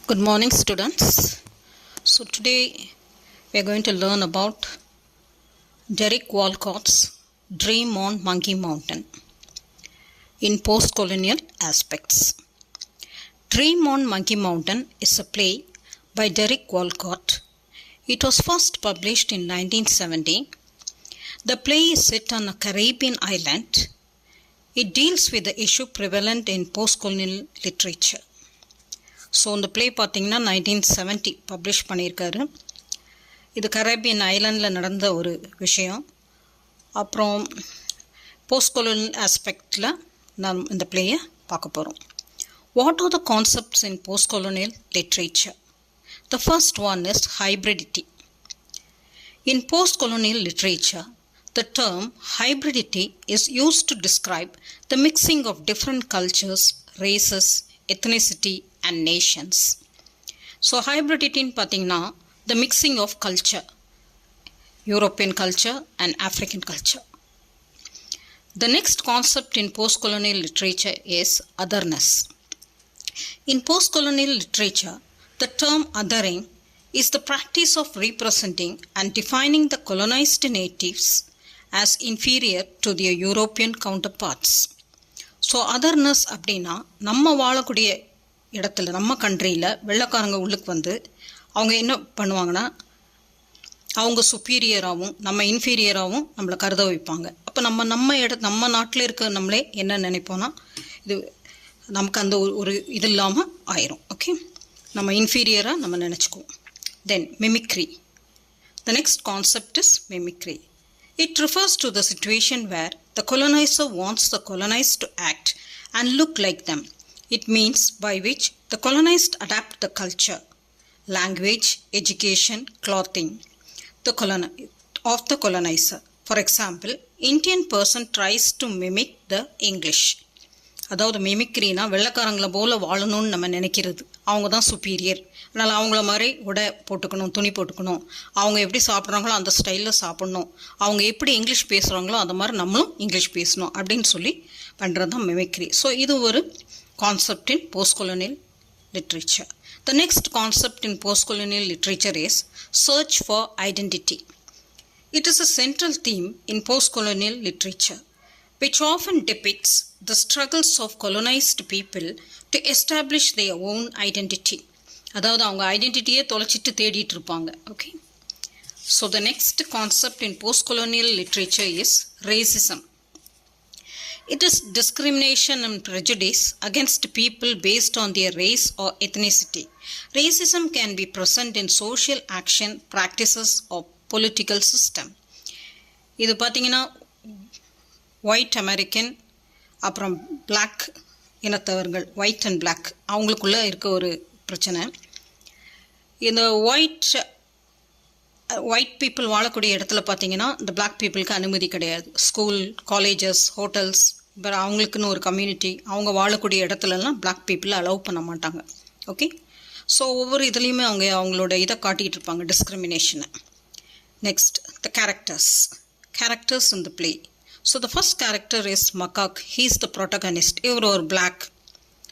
Good morning, students. So today we are going to learn about Derek Walcott's Dream on Monkey Mountain in post-colonial aspects. Dream on Monkey Mountain is a play by Derek Walcott. It was first published in 1970. The play is set on a Caribbean island. It deals with the issue prevalent in post-colonial literature. So இந்த play பார்த்திங்கன்னா 1970 publish பண்ணியிருக்காரு. இது Caribbean ஐலாண்டில் நடந்த ஒரு விஷயம். அப்புறம் post colonial ஆஸ்பெக்டில் நாம் இந்த ப்ளேயை பார்க்க போகிறோம். What are the concepts in post colonial literature? The first one is hybridity. In post colonial literature, the term hybridity is used to describe the mixing of different cultures, races, ethnicity and nations. So hybridity in pathina the mixing of culture, European culture and African culture. The next concept in post-colonial literature is otherness. In post-colonial literature, the term othering is the practice of representing and defining the colonized natives as inferior to their European counterparts. So otherness அப்படின்னா நம்ம வாழக்கூடிய இடத்துல நம்ம கண்ட்ரியில் வெள்ளைக்காரங்க உள்ளுக்கு வந்து அவங்க என்ன பண்ணுவாங்கன்னா அவங்க சுப்பீரியராகவும் நம்ம இன்ஃபீரியராகவும் நம்மளை கருத வைப்பாங்க. அப்போ நம்ம நாட்டில் இருக்க நம்மளே என்ன நினைப்போன்னா இது நமக்கு அந்த ஒரு இது இல்லாமல் ஆயிரும். ஓகே, நம்ம இன்ஃபீரியராக நம்ம நினச்சிக்குவோம். Then mimicry. The next concept is mimicry. It refers to the situation where the colonizer wants the colonized to act and look like them. It means by which the colonized adapt the culture, language, education, clothing of the colonizer. For example, Indian person tries to mimic the English. அதாவது மிமிக்ரினா வெள்ளைக்காரங்களை போல் வாழணும்னு நம்ம நினைக்கிறது. அவங்க தான் superior, அதனால் அவங்கள மாதிரி உடை போட்டுக்கணும், துணி போட்டுக்கணும், அவங்க எப்படி சாப்பிட்றாங்களோ அந்த ஸ்டைலில் சாப்பிட்ணும், அவங்க எப்படி இங்கிலீஷ் பேசுகிறாங்களோ அந்த மாதிரி நம்மளும் இங்கிலீஷ் பேசணும் அப்படின்னு சொல்லி பண்ணுறது தான் மிமிக்ரி. ஸோ இது ஒரு concept in post colonial literature. The next concept in post colonial literature is search for identity. It is a central theme in post colonial literature which often depicts the struggles of colonized people to establish their own identity. அதாவது அவங்க ஐடென்டிட்டியே தொலைச்சிட்டு தேடிட்டு இருப்பாங்க. Okay, so the next concept in post colonial literature is racism. It is discrimination and prejudice against people based on their race or ethnicity. Racism can be present in social action, practices or political system. இது பார்த்தீங்கன்னா white American அப்புறம் black இனத்தவர்கள், white and black, அவங்களுக்குள்ளே இருக்க ஒரு பிரச்சனை. இந்த white people வாழக்கூடிய இடத்துல பார்த்தீங்கன்னா இந்த பிளாக் பீப்புளுக்கு அனுமதி கிடையாது. ஸ்கூல், காலேஜஸ், ஹோட்டல்ஸ், இப்போ அவங்களுக்குன்னு ஒரு கம்யூனிட்டி, அவங்க வாழக்கூடிய இடத்துலலாம் பிளாக் பீப்புளை அலோவ் பண்ண மாட்டாங்க. ஓகே, ஸோ ஒவ்வொரு இதுலேயுமே அவங்களோட இதை காட்டிகிட்டு இருப்பாங்க, டிஸ்கிரிமினேஷனை. Next the characters in the play. So the first character is Macaque. He is the protagonist. இவர் ஒரு black.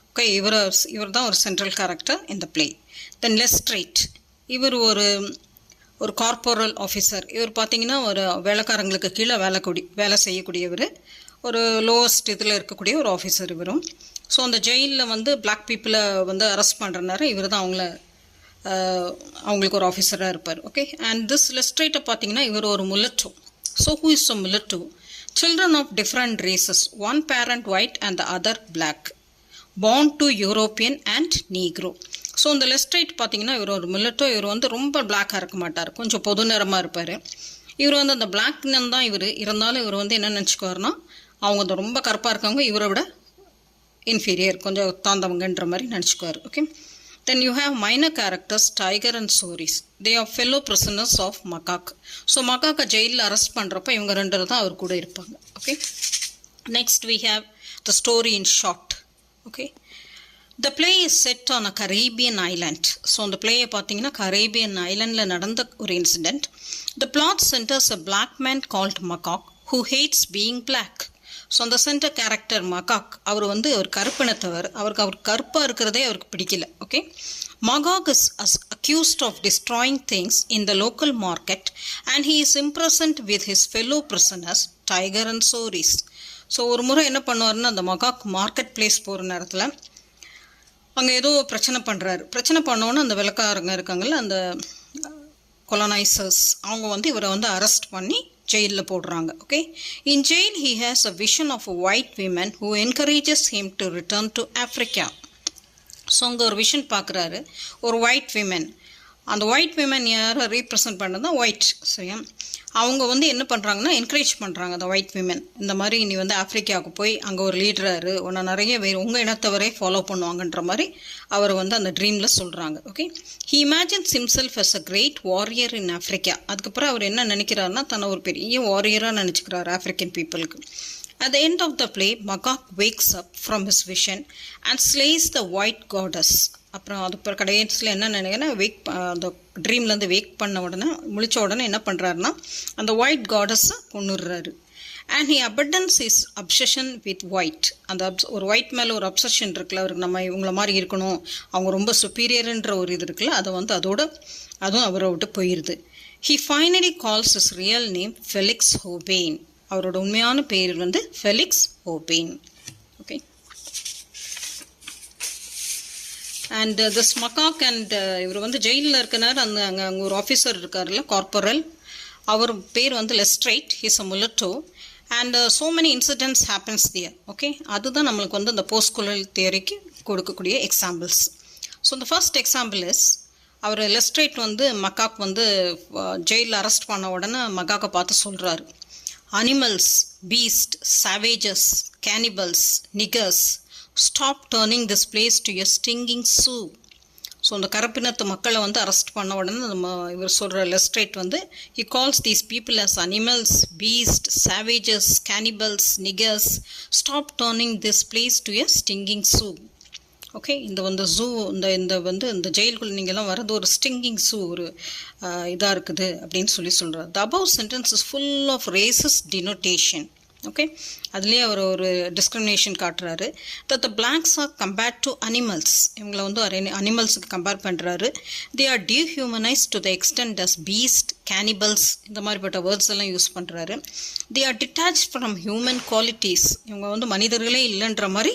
ஓகே, இவர் தான் ஒரு central character in the play. Then Lestrade. இவர் ஒரு கார்போரல் ஆஃபீஸர். இவர் பார்த்தீங்கன்னா ஒரு வேலைக்காரங்களுக்கு கீழே வேலை செய்யக்கூடியவர், ஒரு லோவஸ்ட் இதில் இருக்கக்கூடிய ஒரு ஆஃபீஸர் இவரும். ஸோ அந்த ஜெயிலில் வந்து பிளாக் பீப்புளை வந்து அரெஸ்ட் பண்ணுறனால இவர் தான் அவங்களுக்கு ஒரு ஆஃபீஸராக இருப்பார். ஓகே, அண்ட் திஸ் லெஸ்ட்ரேட்டை பார்த்தீங்கன்னா இவர் ஒரு mulatto. So who is a mulatto? Children of different races, one parent white and the other black, born to European and Negro. So இந்த லெஸ்ட்ரேட் பார்த்தீங்கன்னா இவர் ஒரு மில்லட்டோ. இவர் வந்து ரொம்ப பிளாக்காக இருக்க மாட்டார், கொஞ்சம் பொது நிறமாக இருப்பார். இவர் வந்து அந்த பிளாக் நிறம் தான் இவர் இருந்தாலும் இவர் வந்து என்ன நினச்சிக்குவார்னா அவங்க ரொம்ப கருப்பாக இருக்கவங்க இவரை விட இன்ஃபீரியர், கொஞ்சம் தாந்தவங்கன்ற மாதிரி நினச்சிக்குவார். Okay, then you have minor characters Tiger and Soris. They are fellow prisoners of Macaque. So மக்காக்கை ஜெயிலில் அரெஸ்ட் பண்ணுறப்ப இவங்க ரெண்டு தான் அவர் கூட இருப்பாங்க. Okay, next we have the story in short. Okay, the play is set on a Caribbean island. So அந்த பிளேயை பார்த்தீங்கன்னா கரேபியன் ஐலாண்டில் நடந்த ஒரு incident. The plot centers a black man called Macaque who hates being black. So அந்த centre character macaque அவர் வந்து ஒரு கருப்பினத்தவர். அவர் கருப்பாக இருக்கிறதே அவருக்கு பிடிக்கல. Okay, Magog is accused of destroying things in the local market and he is imprisoned with his fellow prisoners, Tiger and Soris. So ஒரு முறை என்ன பண்ணுவார்னா, அந்த மகாக் மார்க்கெட் பிளேஸ் போகிற நேரத்தில் அங்கே ஏதோ பிரச்சனை பண்ணுறாரு. பிரச்சனை பண்ணோன்னு அந்த வெள்ளக்காரங்க இருக்காங்கல்ல, அந்த கொலனைசர்ஸ், அவங்க வந்து இவரை வந்து அரெஸ்ட் பண்ணி ஜெயிலில் போடுறாங்க. Okay, in jail he has a vision of a white woman who encourages him to return to Africa. So அங்கே ஒரு விஷன் பார்க்குறாரு, ஒரு ஒயிட் விமன். அந்த ஒயிட் விமன் யாரை ரீப்ரசன்ட் பண்ணுறது தான் ஒயிட். சரியா, அவங்க வந்து என்ன பண்ணுறாங்கன்னா என்கரேஜ் பண்ணுறாங்க அந்த ஒயிட் விமன். இந்த மாதிரி நீ வந்து ஆஃப்ரிக்காவுக்கு போய் அங்கே ஒரு லீடராரு, உன்னை நிறைய பேர் உங்கள் இனத்தவரே ஃபாலோ பண்ணுவாங்கன்ற மாதிரி அவர் வந்து அந்த ட்ரீமில் சொல்கிறாங்க. Okay, he imagines himself as a great warrior in Africa. அதுக்கப்புறம் அவர் என்ன நினைக்கிறாருன்னா, தன்னை ஒரு பெரிய வாரியராக நினச்சிக்கிறார் ஆஃப்ரிக்கன் பீப்புளுக்கு. At the end of the play, Magog wakes up from his vision and slays the white goddess. அப்புறம் அது கடைசியில் என்ன நினைக்கிறேன்னா, அந்த ட்ரீம்லேருந்து வேக் பண்ண உடனே முழிச்ச உடனே என்ன பண்ணுறாருன்னா, அந்த ஒயிட் காடஸை கொண்டுடுறாரு. And he abandons his obsession with white. அந்த ஒரு ஒயிட் மேலே ஒரு அப்சஷன் இருக்குல்ல, அவருக்கு நம்ம இவங்கள மாதிரி இருக்கணும், அவங்க ரொம்ப சுப்பீரியர்ன்ற ஒரு இது இருக்குல்ல, அதை வந்து அதுவும் அவரை விட்டு போயிடுது. He finally calls his real name Felix Hobain. அவரோட உண்மையான பேர் வந்து Felix Hobain. Okay, and this Macaque and இவர் வந்து ஜெயிலில் இருக்கிறார். அங்கே ஒரு ஆஃபீஸர் இருக்கார்ல, கார்பரல், அவர் பேர் வந்து Lestrade. He's a mulatto and so many incidents happens there. Okay, அதுதான் நம்மளுக்கு வந்து அந்த போஸ்ட் கொலோனியல் தியரிக்கு கொடுக்கக்கூடிய எக்ஸாம்பிள்ஸ். ஸோ இந்த ஃபர்ஸ்ட் எக்ஸாம்பிள் இஸ், அவர் லெஸ்ட்ரைட் வந்து மகாக் வந்து ஜெயிலில் அரெஸ்ட் பண்ண உடனே மகாக்கை பார்த்து சொல்கிறாரு, animals, beasts, savages, cannibals, niggers, stop turning this place to a stinging zoo. So அந்த கருப்பினத்து மக்களை வந்து அரெஸ்ட் பண்ண உடனே இவர் சொல்கிற லெஸ்ட்ரேட் வந்து, he calls these people as animals, beasts, savages, cannibals, niggers, stop turning this place to a stinging zoo. Okay, இந்த வந்து ஜூ, இந்த ஜெயிலுக்குள்ள நீங்கள்லாம் வர்றது ஒரு ஸ்டிங்கிங் ஜூ, ஒரு இதாக இருக்குது அப்படின்னு சொல்கிறார். The above sentence is full of races denotation. Okay, அதுலேயே அவர் ஒரு டிஸ்கிரிமினேஷன் காட்டுறாரு. The blacks are compared to animals. இவங்களை வந்து அனிமல்ஸுக்கு கம்பேர் பண்ணுறாரு. They are dehumanised to the extent as beast, cannibals, இந்த மாதிரிப்பட்ட வேர்ட்ஸ் எல்லாம் யூஸ் பண்ணுறாரு. They are detach from human qualities. இவங்க வந்து மனிதர்களே இல்லைன்ற மாதிரி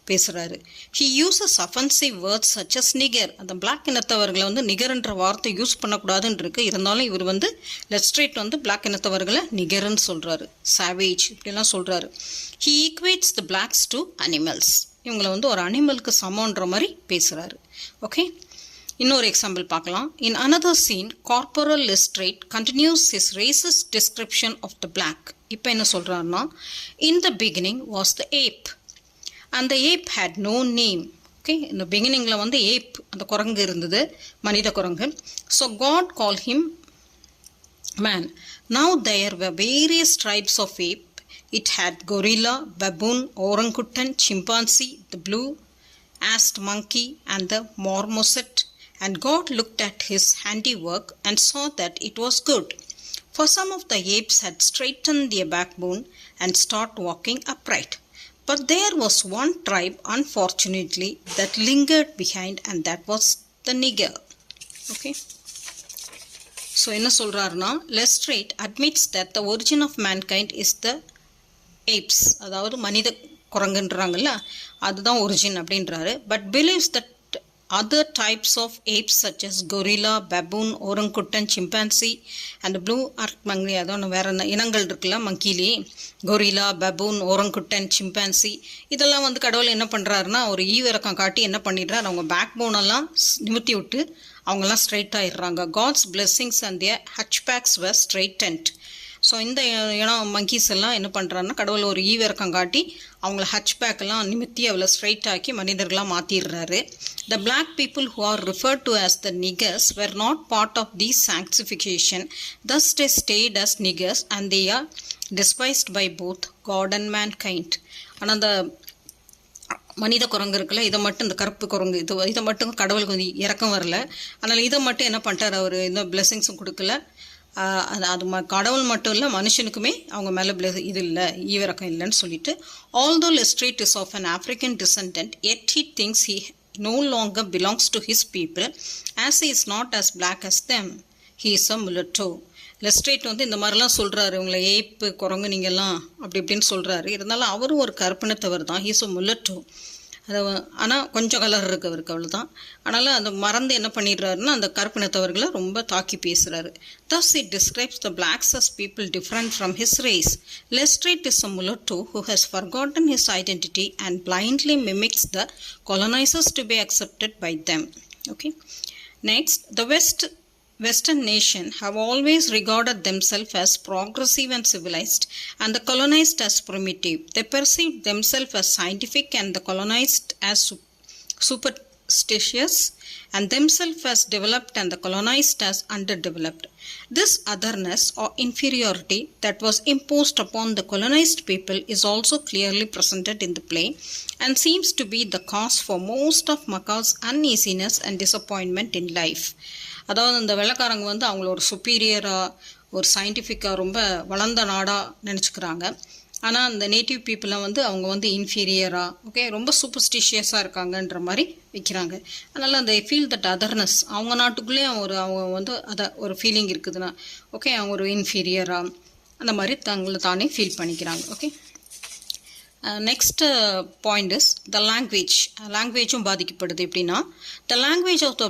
பேசுகிறாரு. He uses offensive words such as nigger. அந்த பிளாக் இனத்தவர்களை வந்து நிகர்ன்ற வார்த்தை யூஸ் பண்ணக்கூடாதுன்னு இருக்குது. இருந்தாலும் இவர் வந்து லெஸ்ட்ரேட் வந்து பிளாக் இனத்தவர்களை நிகர்ன்னு சொல்கிறாரு, சாவேஜ் இப்படிலாம் சொல்கிறாரு. He equates the blacks to animals. இவங்களை வந்து ஒரு அனிமலுக்கு சமன்ற மாதிரி பேசுகிறாரு. ஓகே, இன்னொரு எக்ஸாம்பிள் பார்க்கலாம். In another scene, corporal Lestrade continues his races description of the black. இப்போ என்ன சொல்கிறாருன்னா, in the beginning was the ape and the ape had no name. Okay, in the beginning la வந்து ape, அந்த குரங்கு இருந்தது, மனித குரங்கு. So God called him man. Now there were various tribes of ape. It had gorilla, baboon, orangutan, chimpanzee, the blue assed monkey and the marmoset. And God looked at his handiwork and saw that it was good. For some of the apes had straightened their backbone and started walking upright. But there was one tribe, unfortunately, that lingered behind, and that was the nigger. Okay. So, என்ன சொல்றாருன்னா, Lestrade admits that the origin of mankind is the apes. அதாவது மனித குரங்குன்றாங்கல்ல, அதுதான் origin அப்படின்றாரு. But believes that other types of apes such as gorilla, baboon, orangutan, chimpanzee and blue arc monkey, அதான் வேற இனங்கள் இருக்குல்ல மங்கிலே, gorilla, baboon, orangutan, chimpanzee, இதெல்லாம் வந்து கடவுள் என்ன பண்ணுறாருன்னா, ஒரு ஈவிரக்கம் காட்டி என்ன பண்ணிடுறாரு, அவங்க பேக் போனெல்லாம் நிமித்தி விட்டு அவங்கெல்லாம் ஸ்ட்ரைட் ஆகிடுறாங்க. God's blessings and their hatchbacks were straightened. So இந்த இனம் மங்கீஸ் எல்லாம் என்ன பண்ணுறாருன்னா, கடவுள் ஒரு ஈவிரக்கம் காட்டி அவங்கள ஹட்ச்பேக்கெல்லாம் நிமித்தி அவளை ஸ்ட்ரைட் ஆக்கி மனிதர்களாக மாற்றிடுறாரு. The black people who are referred to as the niggers were not part of this sanctification. Thus they stayed as niggers and they are despised by both God and mankind. ஆனால் அந்த மனித குரங்கு இருக்குல்ல, இதை மட்டும், இந்த கருப்பு குரங்கு இதை மட்டும் கடவுளுக்கு வந்து இறக்கம் வரல. அதனால் இதை மட்டும் என்ன பண்ணிட்டார், அவர் எந்த பிளெஸிங்ஸும் கொடுக்கல. அது கடவுள் மட்டும் இல்லை, மனுஷனுக்குமே அவங்க மேலே இது இல்லை, ஈவிரக்கம் இல்லைன்னு சொல்லிட்டு, although Lestrade is of an African descendant, yet he thinks he no longer belongs to his people as he is not as black as them. He is a mulatto. Lestrade வந்து இந்த மாதிரிலாம் சொல்கிறாரு, இவங்களை ஏய்ப்பு குரங்கு நீங்கள்லாம் அப்படி இப்படின்னு சொல்கிறாரு. இருந்தாலும் அவரும் ஒரு கருப்பினத்தவர் தான், ஹீஸ் அ முல்லட்டோ. அதை ஆனால் கொஞ்சம் கலர் இருக்கு அவருக்கு, அவ்வளோதான். அதனால் அந்த மறந்து என்ன பண்ணிடுறாருன்னா அந்த கருப்பினத்தவர்களை ரொம்ப தாக்கி பேசுகிறாரு. Thus it describes the blacks as people different from his race. Lestrade is a mulatto who has forgotten his identity and blindly mimics the colonizers to be accepted by them. Okay. Next, the Western nation have always regarded themselves as progressive and civilized, and the colonized as primitive. They perceived themselves as scientific and the colonized as superstitious, and themselves as developed and the colonized as underdeveloped. This otherness or inferiority that was imposed upon the colonized people is also clearly presented in the play, and seems to be the cause for most of Macaw's uneasiness and disappointment in life. அதாவது அந்த வெள்ளைக்காரங்க வந்து அவங்கள ஒரு சுப்பீரியராக, ஒரு சயின்டிஃபிக்காக, ரொம்ப வளர்ந்த நாடாக நினச்சிக்கிறாங்க. ஆனால் அந்த நேட்டிவ் பீப்புளை வந்து அவங்க வந்து இன்ஃபீரியராக, ஓகே, ரொம்ப சூப்பர்ஸ்டிஷியஸாக இருக்காங்கன்ற மாதிரி வைக்கிறாங்க. அதனால் அந்த ஃபீல் தட் அதர்னஸ், அவங்க நாட்டுக்குள்ளேயே அவங்க வந்து அதை ஒரு ஃபீலிங் இருக்குதுன்னா, ஓகே, அவங்க ஒரு இன்ஃபீரியராக அந்த மாதிரி தங்களை தானே ஃபீல் பண்ணிக்கிறாங்க. Okay. Next point is the language. லாங்குவேஜும் பாதிக்கப்படுது. எப்படின்னா, the language of the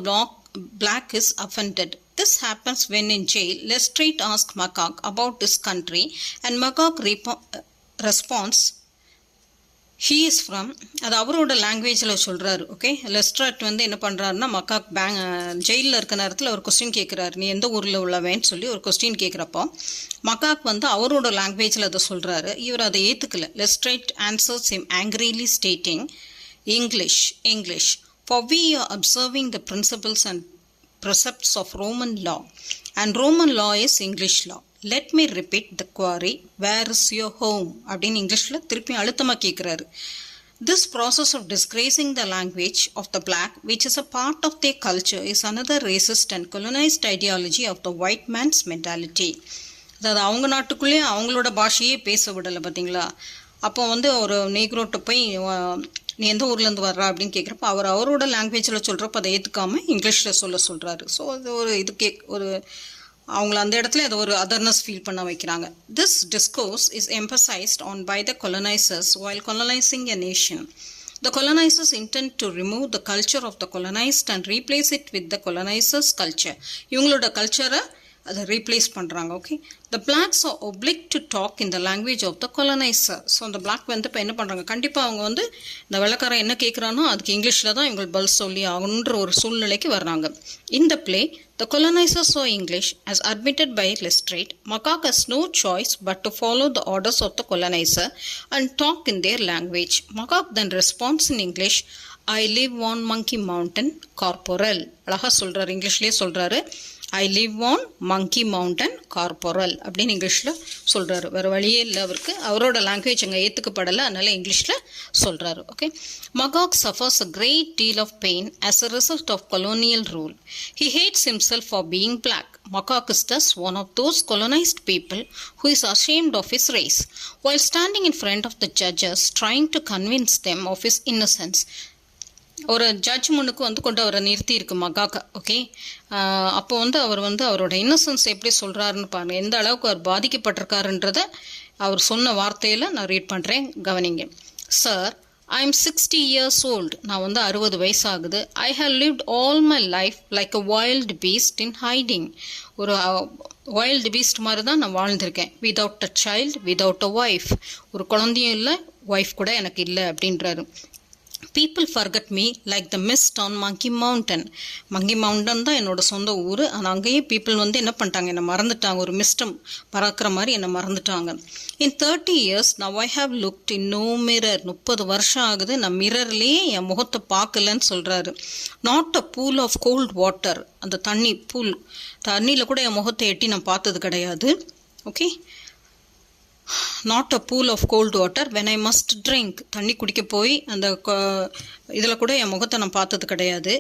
black is offended. This happens when in jail Lestrade asks Macaque about his country and Macaque responds he is from, அது அவரோட லாங்குவேஜில் சொல்கிறாரு. Okay. Lestrade வந்து என்ன பண்ணுறாருன்னா, மக்காக் ஜெயிலில் இருக்க நேரத்தில் ஒரு கொஸ்டின் கேட்குறாரு, நீ எந்த ஊரில் உள்ளவேன்னு சொல்லி ஒரு கொஸ்டின் கேட்குறப்போ மக்காக் வந்து அவரோட லாங்குவேஜில் அதை சொல்கிறாரு. இவர் அதை ஏற்றுக்கல. Lestrade answers him angrily stating, English. For we are observing the principles and precepts of Roman law, and Roman law is English law. Let me repeat the query, where is your home? அப்படின்னு இங்கிலீஷில் திருப்பி அழுத்தமாக கேட்குறாரு. This process of disgracing the language of the black, which is a part of their culture, is another racist and colonized ideology of the white man's mentality. அதாவது அவங்க நாட்டுக்குள்ளேயே அவங்களோட பாஷையே பேச விடலை, பார்த்தீங்களா. அப்போ வந்து ஒரு நீக்ரோட்ட போய் நீ எந்த ஊர்லேருந்து வர்றா அப்படின்னு கேட்குறப்ப அவரோட லாங்குவேஜில் சொல்கிறப்ப அதை ஏற்றுக்காமல் இங்கிலீஷில் சொல்கிறாரு. ஸோ அது ஒரு ஒரு அவங்கள அந்த இடத்துல அதை ஒரு அதர்னஸ் ஃபீல் பண்ண வைக்கிறாங்க. This discourse is emphasised on by the colonisers while colonizing a nation. The colonizers intend to remove the culture of the colonized and replace it with the colonizers' culture. இவங்களோட கல்ச்சரை அதை ரீப்ளேஸ் பண்ணுறாங்க. Okay. The blacks are obliged to talk in the language of the coloniser. So அந்த black வந்து இப்போ என்ன பண்ணுறாங்க, கண்டிப்பாக அவங்க வந்து இந்த வெள்ளைக்காரன் என்ன கேட்குறானோ அதுக்கு இங்கிலீஷில் தான் இவங்க பதில் சொல்லி ஆகணுன்ற ஒரு சூழ்நிலைக்கு வர்றாங்க. இந்த play the colonisers are English as admitted by Lestrade. Macaque has no choice but to follow the orders of the colonizer and talk in their language. Macaque then responds in English, I live on Monkey Mountain, Corporal. அழகாக சொல்கிறாரு, இங்கிலீஷ்லேயே சொல்கிறாரு, I live on monkey mountain corporal அப்படின்னு இங்கிலீஷில் சொல்கிறாரு. வேறு வழியே இல்லை அவருக்கு, அவரோட லாங்குவேஜ் அங்கே ஏற்றுக்கப்படலை, அதனால் இங்கிலீஷில் சொல்கிறாரு. Okay. Macaque suffers a great deal of pain as a result of colonial rule. He hates himself for being black. Macaque is thus one of those colonized people who is ashamed of his race. While standing in front of the judges trying to convince them of his innocence, ஒரு judge முன்னுக்கு வந்து கொண்டு அவரை நிறுத்தி இருக்கு மகாக்கா. Okay. அப்போ வந்து அவர் வந்து அவரோட இன்னசென்ஸ் எப்படி சொல்கிறாருன்னு பாருங்கள், எந்த அளவுக்கு அவர் பாதிக்கப்பட்டிருக்காருன்றதை அவர் சொன்ன வார்த்தையில் நான் ரீட் பண்ணுறேன், கவனிங்க. Sir, I am 60 years old. நான் வந்து 60 வயசு ஆகுது. I have lived all my life like a wild beast in hiding. ஒரு வைல்டு பீஸ்ட் மாதிரி தான் நான் வாழ்ந்திருக்கேன். Without a child, without a wife. ஒரு குழந்தையும் இல்லை, ஒய்ஃப் கூட எனக்கு இல்லை அப்படின்றாரு. People forget me like the mist on Monkey Mountain. Monkey mountain தான் என்னோட சொந்த ஊர். ஆனால் அங்கேயே பீப்புள் வந்து என்ன பண்ணிட்டாங்க, என்னை மறந்துட்டாங்க. ஒரு மிஸ்டம் பறக்கிற மாதிரி என்னை மறந்துட்டாங்க. In 30 years now I have looked in no mirror. 30 வருஷம் ஆகுது நான் மிரர்லேயே என் முகத்தை பார்க்கலன்னு சொல்கிறாரு. Not a pool of cold water. அந்த தண்ணியில் கூட என் முகத்தை எட்டி நான் பார்த்தது கிடையாது. Okay. Not a pool of cold water when I must drink. தண்ணி குடிக்க போய் அந்த இதில் கூட என் முகத்தை நான் பார்த்தது கிடையாது.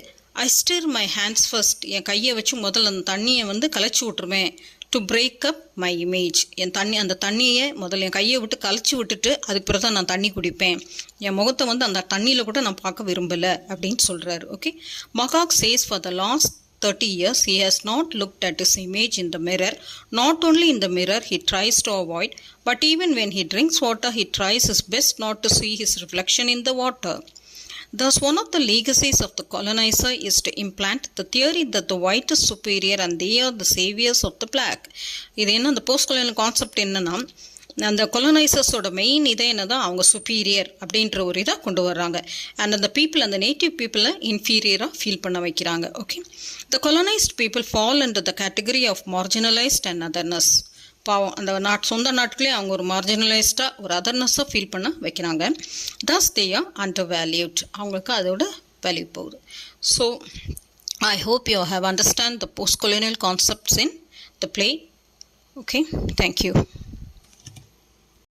ஐ ஸ்டிர் மை ஹேண்ட்ஸ் ஃபர்ஸ்ட். என் கையை வச்சு முதல்ல அந்த தண்ணியை வந்து கலைச்சி விட்ருவேன். To break up my image. அந்த தண்ணியை முதல்ல என் கையை விட்டு கலைச்சி விட்டுட்டு அதுக்கு பிறகு தான் நான் தண்ணி குடிப்பேன். என் முகத்தை அந்த தண்ணியில் கூட நான் பார்க்க விரும்பலை அப்படின்னு சொல்கிறாரு. Okay, macaque chase for the last 30 years he has not looked at his image in the mirror. Not only in the mirror he tries to avoid, but even when he drinks water he tries his best not to see his reflection in the water. Thus, one of the legacies of the colonizer is to implant the theory that the white is superior and they are the saviors of the black. இது என்ன, அந்த post colonial concept என்னன்னா, அந்த கொலனைசர்ஸோட main இதே என்னதான், அவங்க superior அப்படின்ற ஒரு இதை கொண்டு வர்றாங்க. அண்ட் அந்த பீப்புள், அந்த நேட்டிவ் பீப்புளை இன்ஃபீரியராக ஃபீல் பண்ண வைக்கிறாங்க. Okay, the colonised people fall into the category of marginalised and otherness. பாவம், அந்த சொந்த நாட்டுக்குள்ளே அவங்க ஒரு மார்ஜினலைஸ்டாக, ஒரு அதர்னஸாக ஃபீல் பண்ண வைக்கிறாங்க. தஸ் தே ஆர் அண்டர் வேல்யூட், அவங்களுக்கு அதோட வேல்யூ போகுது. So I hope you have understand the post colonial concepts in the play. Okay, thank you.